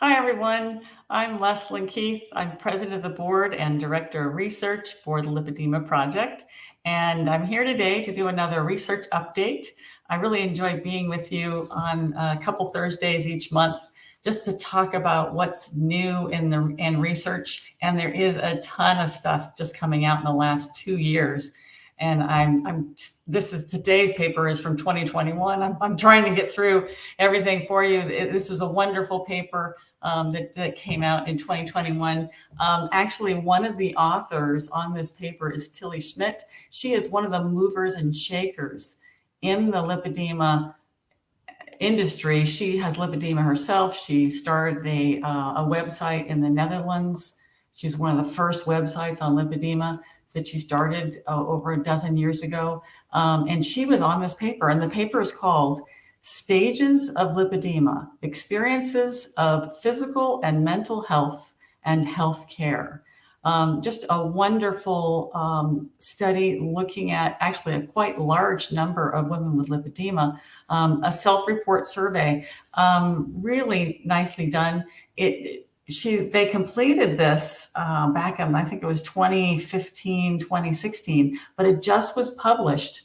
Hi, everyone. I'm Leslyn Keith. I'm president of the board and director of research for the Lipedema project. And I'm here today to do another research update. I really enjoy being with you on a couple Thursdays each month just to talk about what's new in research. And there is a ton of stuff just coming out in the last 2 years. And today's paper is from 2021. I'm trying to get through everything for you. This was a wonderful paper that came out in 2021. Actually, one of the authors on this paper is Tilly Schmidt. She is one of the movers and shakers in the lipedema industry. She has lipedema herself. She started a website in the Netherlands. She's one of the first websites on lipedema that she started over a dozen years ago. And she was on this paper, and the paper is called Stages of Lipedema, Experiences of Physical and Mental Health and Health Care. Just a wonderful study looking at actually a quite large number of women with lipedema, a self-report survey, really nicely done. They completed this back in, I think it was 2015, 2016, but it just was published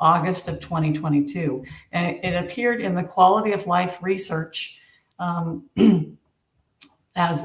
August of 2022. And it appeared in the Quality of Life Research as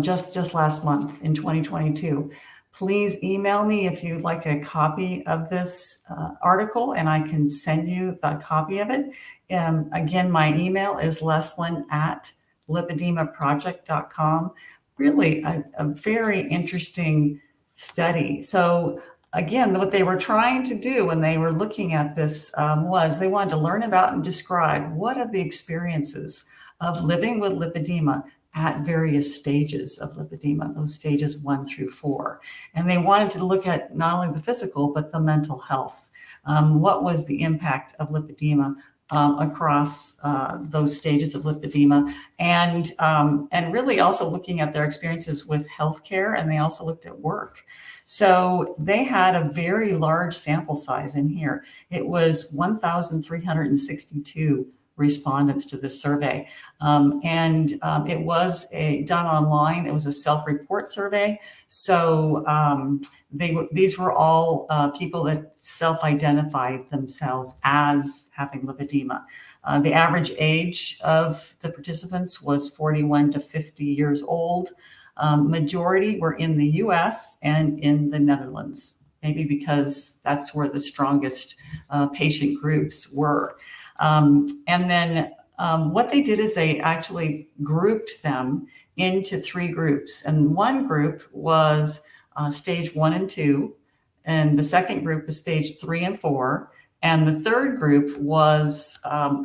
just last month in 2022. Please email me if you'd like a copy of this article, and I can send you a copy of it. Again, my email is leslyn@lipedemaproject.com. Really a very interesting study. So again, what they were trying to do when they were looking at this was they wanted to learn about and describe what are the experiences of living with lipedema at various stages of lipedema, those stages 1 through 4. And they wanted to look at not only the physical, but the mental health. What was the impact of lipedema across those stages of lipedema, and really also looking at their experiences with healthcare, and they also looked at work. So they had a very large sample size in here. It was 1,362 respondents to this survey. It was done online. It was a self-report survey. So these were all people that self-identified themselves as having lipedema. The average age of the participants was 41 to 50 years old. Majority were in the US and in the Netherlands, maybe because that's where the strongest patient groups were. And then what they did is they actually grouped them into 3 groups. And one group was stage 1 and 2. And the second group was stage 3 and 4. And the third group was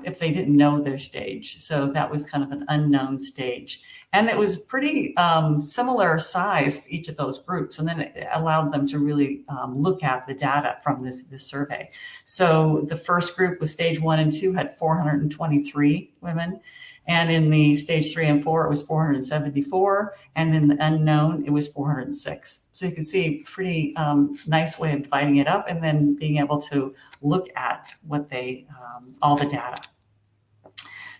if they didn't know their stage. So that was kind of an unknown stage. And it was pretty similar size, each of those groups. And then it allowed them to really look at the data from this survey. So the first group with stage 1 and 2 had 423 women. And in the stage 3 and 4, it was 474. And in the unknown, it was 406. So you can see pretty nice way of dividing it up and then being able to look at what all the data.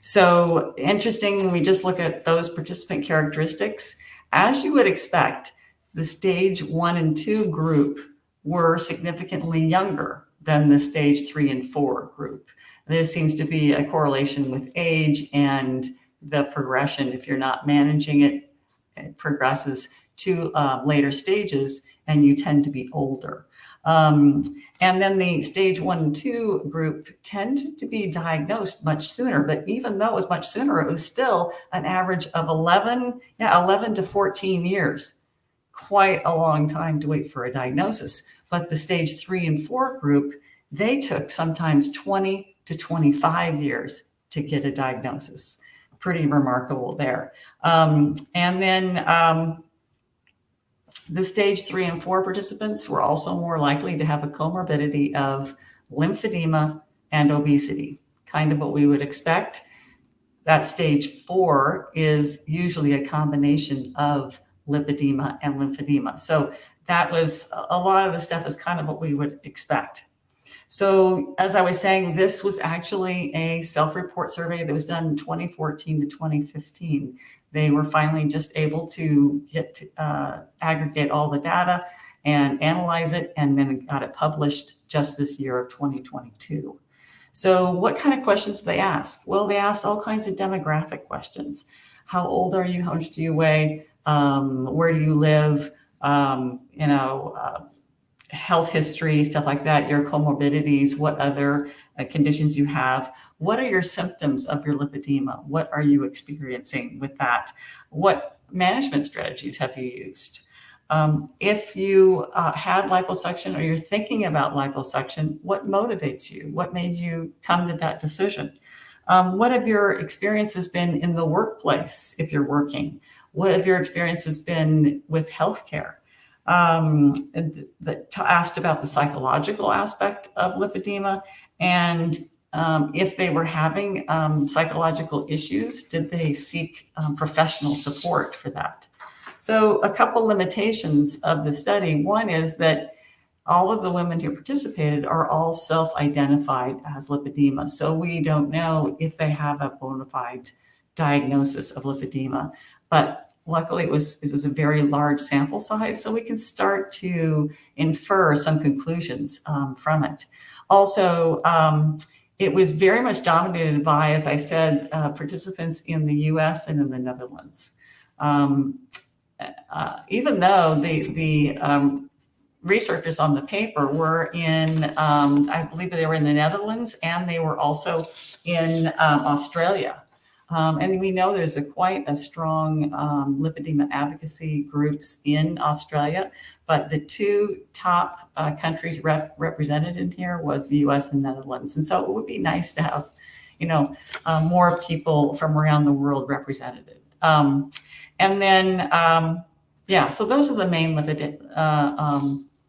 So interesting, when we just look at those participant characteristics, as you would expect, the stage 1 and 2 group were significantly younger than the stage 3 and 4 group. There seems to be a correlation with age and the progression. If you're not managing it, it progresses to later stages and you tend to be older. And then the stage 1 and 2 group tended to be diagnosed much sooner, but even though it was much sooner, it was still an average of 11 to 14 years. Quite a long time to wait for a diagnosis. But the stage 3 and 4 group, they took sometimes 20 to 25 years to get a diagnosis. Pretty remarkable there. And then the stage 3 and 4 participants were also more likely to have a comorbidity of lymphedema and obesity, kind of what we would expect. That stage 4 is usually a combination of lipedema and lymphedema. So that was a lot of the stuff is kind of what we would expect. So as I was saying, this was actually a self-report survey that was done in 2014 to 2015. They were finally just able to aggregate all the data and analyze it, and then got it published just this year of 2022. So what kind of questions did they ask? Well, they asked all kinds of demographic questions. How old are you? How much do you weigh? Where do you live? Health history, stuff like that, your comorbidities, what other conditions you have. What are your symptoms of your lipedema? What are you experiencing with that? What management strategies have you used? If you had liposuction, or you're thinking about liposuction, what motivates you? What made you come to that decision? What have your experiences been in the workplace if you're working? What have your experiences been with healthcare? Asked about the psychological aspect of lipedema, and if they were having psychological issues, did they seek professional support for that? So a couple limitations of the study. One is that all of the women who participated are all self-identified as lipedema. So we don't know if they have a bona fide diagnosis of lipedema, but luckily it was a very large sample size, so we can start to infer some conclusions from it. Also, it was very much dominated by, as I said, participants in the US and in the Netherlands. Even though the researchers on the paper were in, I believe they were in the Netherlands, and they were also in Australia. And we know there's quite a strong lipedema advocacy groups in Australia, but the two top countries represented in here was the US and Netherlands. And so it would be nice to have, more people from around the world represented. So those are the main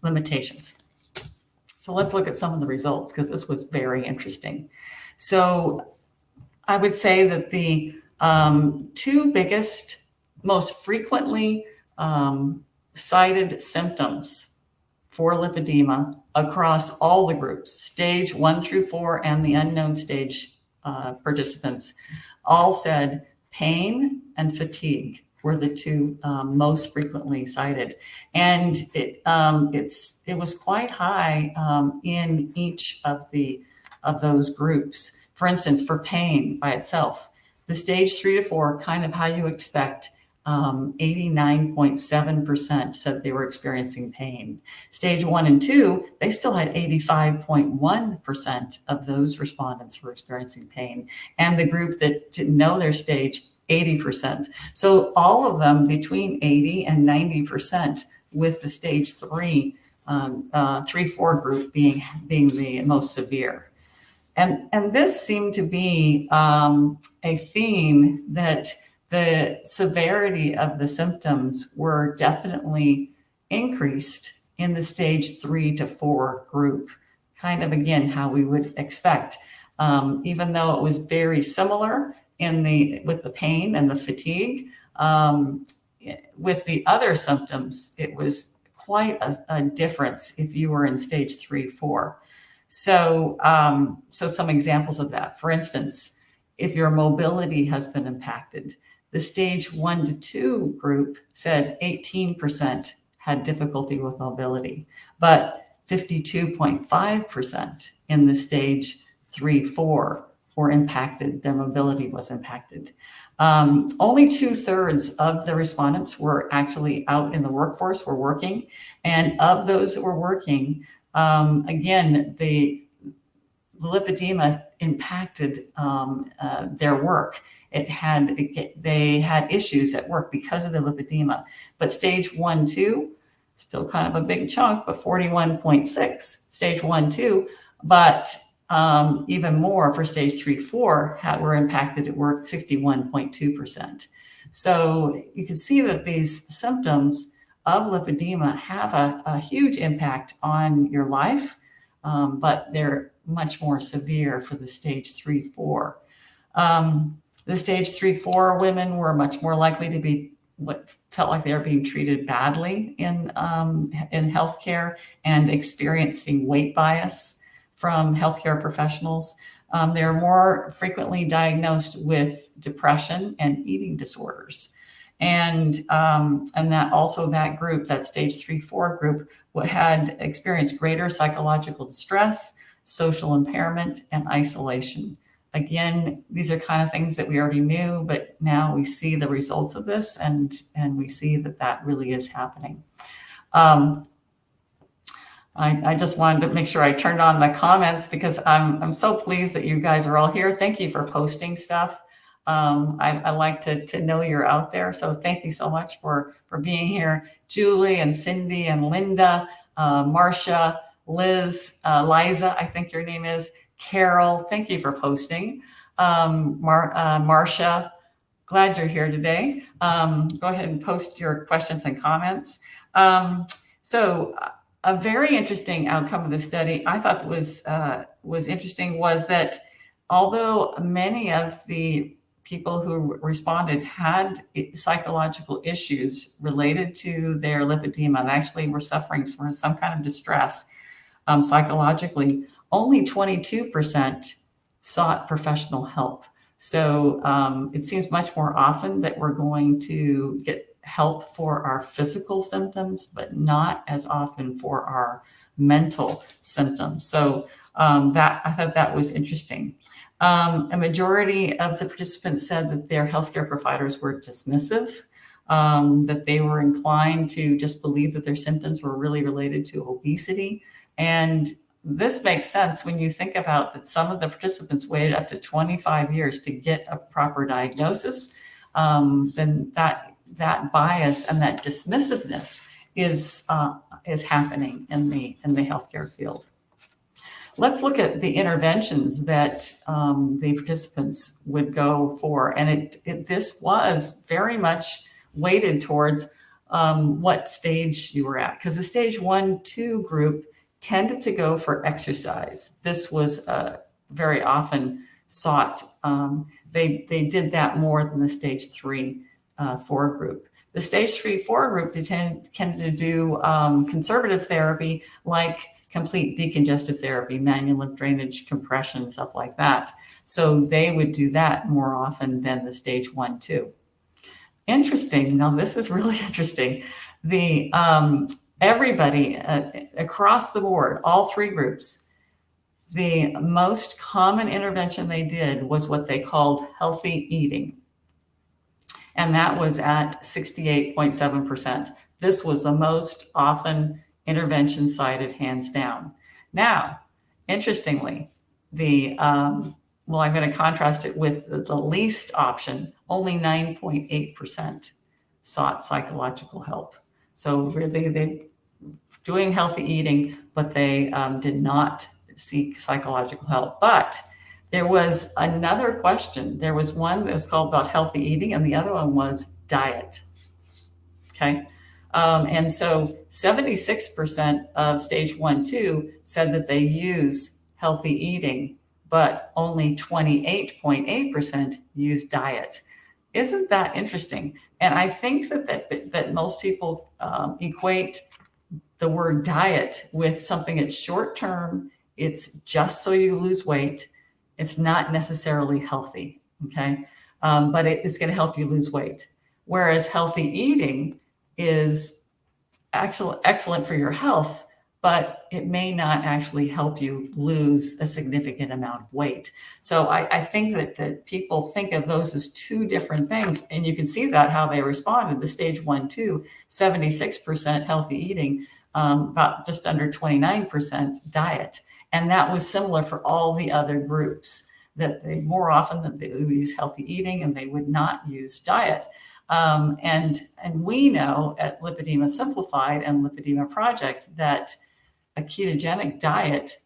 limitations. So let's look at some of the results, because this was very interesting. So I would say that the two biggest, most frequently cited symptoms for lipedema across all the groups, stage 1 through 4 and the unknown stage participants, all said pain and fatigue were the two most frequently cited. And it was quite high in each of those groups. For instance, for pain by itself, the stage 3 to 4, kind of how you expect, 89.7% said they were experiencing pain. Stage 1 and 2, they still had 85.1% of those respondents were experiencing pain. And the group that didn't know their stage, 80%. So all of them between 80 and 90%, with the stage 3, 3-4 group being the most severe. And this seemed to be a theme that the severity of the symptoms were definitely increased in the stage 3 to 4 group, kind of, again, how we would expect. Even though it was very similar with the pain and the fatigue, with the other symptoms, it was quite a difference if you were in stage 3, 4. So some examples of that. For instance, if your mobility has been impacted, the stage 1 to 2 group said 18% had difficulty with mobility, but 52.5% in the stage 3, 4 were impacted. Their mobility was impacted. Only 2/3 of the respondents were actually out in the workforce, were working. And of those that were working, again, the lipedema impacted their work. They had issues at work because of the lipedema. But stage 1, 2, still kind of a big chunk, but 41.6, stage 1, 2, but even more for stage 3, 4 were impacted at work, 61.2%. So you can see that these symptoms of lipedema have a huge impact on your life, but they're much more severe for the stage 3, 4. The stage 3, 4 women were much more likely to be what felt like they were being treated badly in healthcare and experiencing weight bias. from healthcare professionals. They're more frequently diagnosed with depression and eating disorders. And that also that group, that stage 3-4 group, had experienced greater psychological distress, social impairment, and isolation. Again, these are kind of things that we already knew, but now we see the results of this, and we see that really is happening. I just wanted to make sure I turned on the comments because I'm so pleased that you guys are all here. Thank you for posting stuff. I like to know you're out there. So thank you so much for being here. Julie and Cindy and Linda, Marcia, Liz, Liza, I think your name is, Carol, thank you for posting. Marcia, glad you're here today. Go ahead and post your questions and comments. So a very interesting outcome of the study I thought was interesting was that although many of the people who responded had psychological issues related to their lipedema and actually were suffering from some kind of distress psychologically, only 22% sought professional help. So it seems much more often that we're going to get help for our physical symptoms, but not as often for our mental symptoms. So I thought that was interesting. A majority of the participants said that their healthcare providers were dismissive, that they were inclined to just believe that their symptoms were really related to obesity. And this makes sense when you think about that some of the participants waited up to 25 years to get a proper diagnosis. Then that bias and that dismissiveness is happening in the healthcare field. Let's look at the interventions that the participants would go for, and this was very much weighted towards what stage you were at, because the stage 1-2 group tended to go for exercise. This was very often sought. They did that more than the stage 3-4 group. The stage 3-4 group tended to do conservative therapy like complete decongestive therapy, manual lymph drainage, compression, stuff like that. So they would do that more often than the stage 1-2. Interesting. Now this is really interesting. The everybody across the board, all three groups, the most common intervention they did was what they called healthy eating. And that was at 68.7%. This was the most often intervention cited, hands down. Now, interestingly, I'm going to contrast it with the least option. Only 9.8% sought psychological help. So really, they doing healthy eating, but they did not seek psychological help. But there was another question. There was one that was called about healthy eating, and the other one was diet. Okay. And so 76% of stage 1-2 said that they use healthy eating, but only 28.8% use diet. Isn't that interesting? And I think that most people equate the word diet with something that's short term. It's just so you lose weight. It's not necessarily healthy, okay? But it's going to help you lose weight. Whereas healthy eating is actually excellent for your health, but it may not actually help you lose a significant amount of weight. So I think that people think of those as two different things. And you can see that how they responded. The stage 1-2, 76% healthy eating, about just under 29% diet. And that was similar for all the other groups, that they more often than they would use healthy eating and they would not use diet. And we know at Lipedema Simplified and Lipedema Project that a ketogenic diet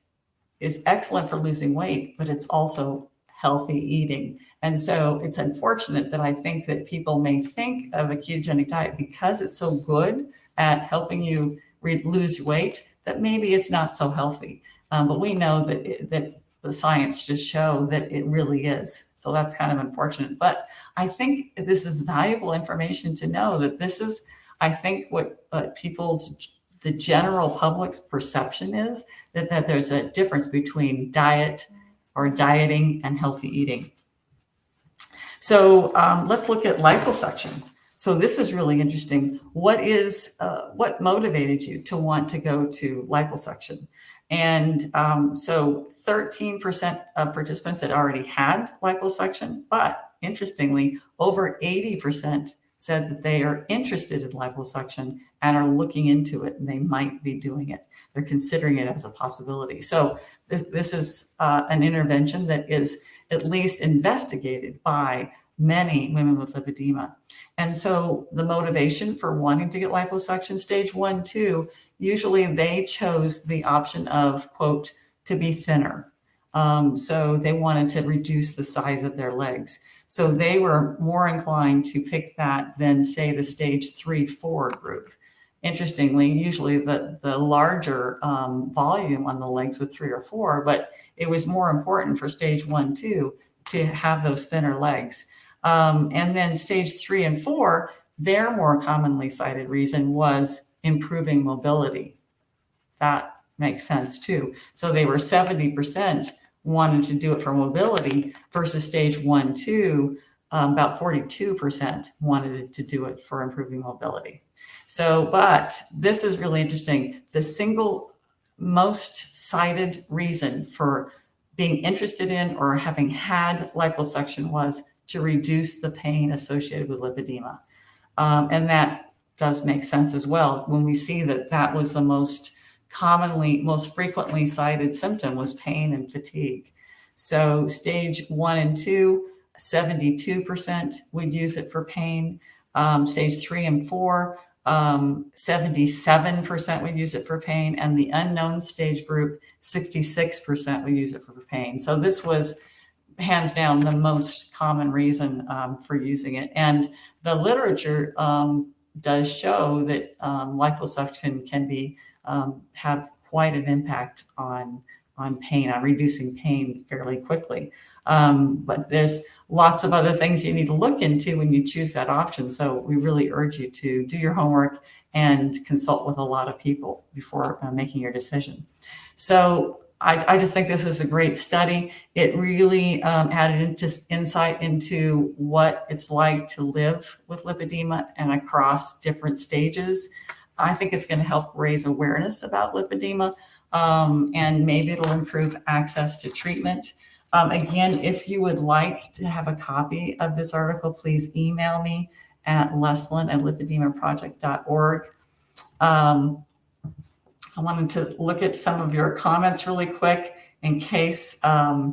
is excellent for losing weight, but it's also healthy eating. And so it's unfortunate that I think that people may think of a ketogenic diet because it's so good at helping you lose weight, that maybe it's not so healthy. But we know that the science just show that it really is. So that's kind of unfortunate. But I think this is valuable information to know, that this is, I think, what people's the general public's perception is that there's a difference between diet or dieting and healthy eating. So let's look at liposuction. So this is really interesting. What motivated you to want to go to liposuction? And so 13% of participants had already had liposuction, but interestingly, over 80% said that they are interested in liposuction and are looking into it, and they might be doing it. They're considering it as a possibility. So this is an intervention that is at least investigated by many women with lipedema. And so the motivation for wanting to get liposuction, stage 1, 2, usually they chose the option of, quote, to be thinner. So they wanted to reduce the size of their legs. So they were more inclined to pick that than, say, the stage 3, 4 group. Interestingly, usually the larger volume on the legs with 3 or 4, but it was more important for stage 1, 2 to have those thinner legs. And then stage 3 and 4, their more commonly cited reason was improving mobility. That makes sense too. So they were 70% wanted to do it for mobility versus stage 1, 2, about 42% wanted to do it for improving mobility. So, but this is really interesting. The single most cited reason for being interested in or having had liposuction was to reduce the pain associated with lipedema. And that does make sense as well when we see that that was the most frequently cited symptom was pain and fatigue. So stage 1 and 2, 72% would use it for pain. Stage 3 and 4, 77% would use it for pain. And the unknown stage group, 66% would use it for pain. So this was hands down the most common reason for using it. And the literature does show that liposuction can be have quite an impact on pain, on reducing pain fairly quickly. But there's lots of other things you need to look into when you choose that option. So we really urge you to do your homework and consult with a lot of people before making your decision. So I just think this was a great study. It really added insight into what it's like to live with lipedema and across different stages. I think it's going to help raise awareness about lipedema, and maybe it'll improve access to treatment. Again, if you would like to have a copy of this article, please email me at leslyn@lipedemaproject.org. I wanted to look at some of your comments really quick in case I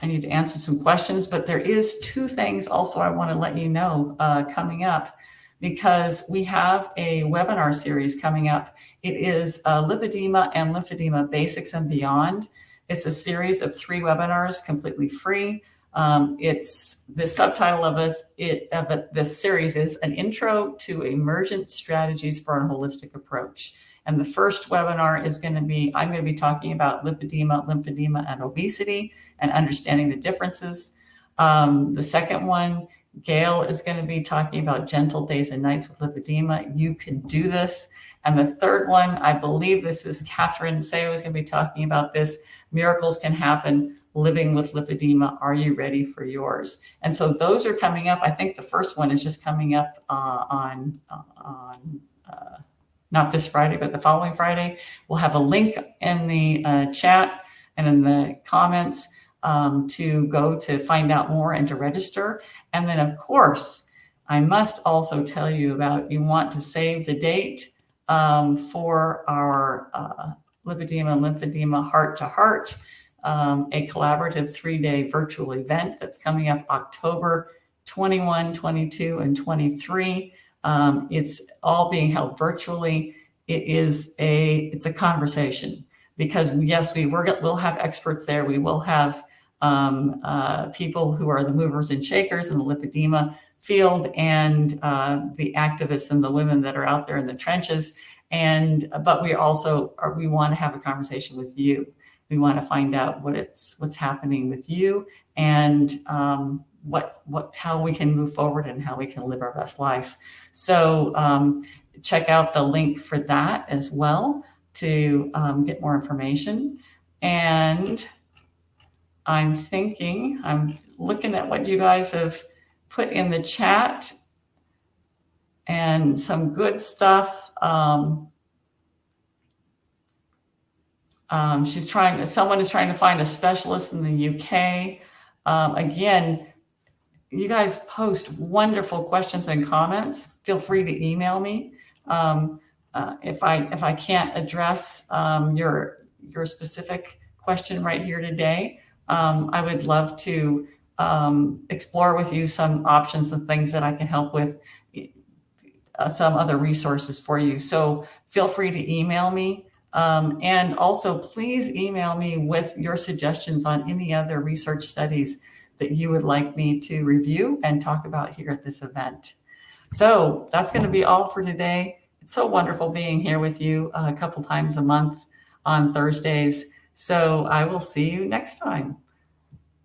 need to answer some questions, but there is 2 things also I want to let you know coming up, because we have a webinar series coming up. It is Lipedema and Lymphedema Basics and Beyond. It's a series of 3 webinars, completely free. It's the subtitle of this series is An Intro to Emergent Strategies for a Holistic Approach. And the first webinar is I'm going to be talking about lipedema, lymphedema, and obesity and understanding the differences. The second one, Gail is going to be talking about gentle days and nights with lipedema. You can do this. And the third one, I believe this is Catherine Sayo is going to be talking about this. Miracles can happen living with lipedema. Are you ready for yours? And so those are coming up. I think the first one is just coming up on not this Friday, but the following Friday. We'll have a link in the chat and in the comments to go to find out more and to register. And then, of course, I must also tell you about, you want to save the date for our lipedema and lymphedema heart to heart, a collaborative 3-day virtual event that's coming up October 21, 22, and 23. It's all being held virtually. It's a conversation, because yes, we'll have experts there. We will have people who are the movers and shakers in the lipedema field, and the activists and the women that are out there in the trenches. But we also we want to have a conversation with you. We want to find out what's happening with you, and how we can move forward and how we can live our best life. So check out the link for that as well to get more information. And I'm looking at what you guys have put in the chat and some good stuff. Someone is trying to find a specialist in the UK. Again, you guys post wonderful questions and comments. Feel free to email me. If I can't address your specific question right here today, I would love to explore with you some options and things that I can help with, some other resources for you. So feel free to email me. And also, please email me with your suggestions on any other research studies that you would like me to review and talk about here at this event. So that's going to be all for today. It's so wonderful being here with you a couple times a month on Thursdays. So I will see you next time.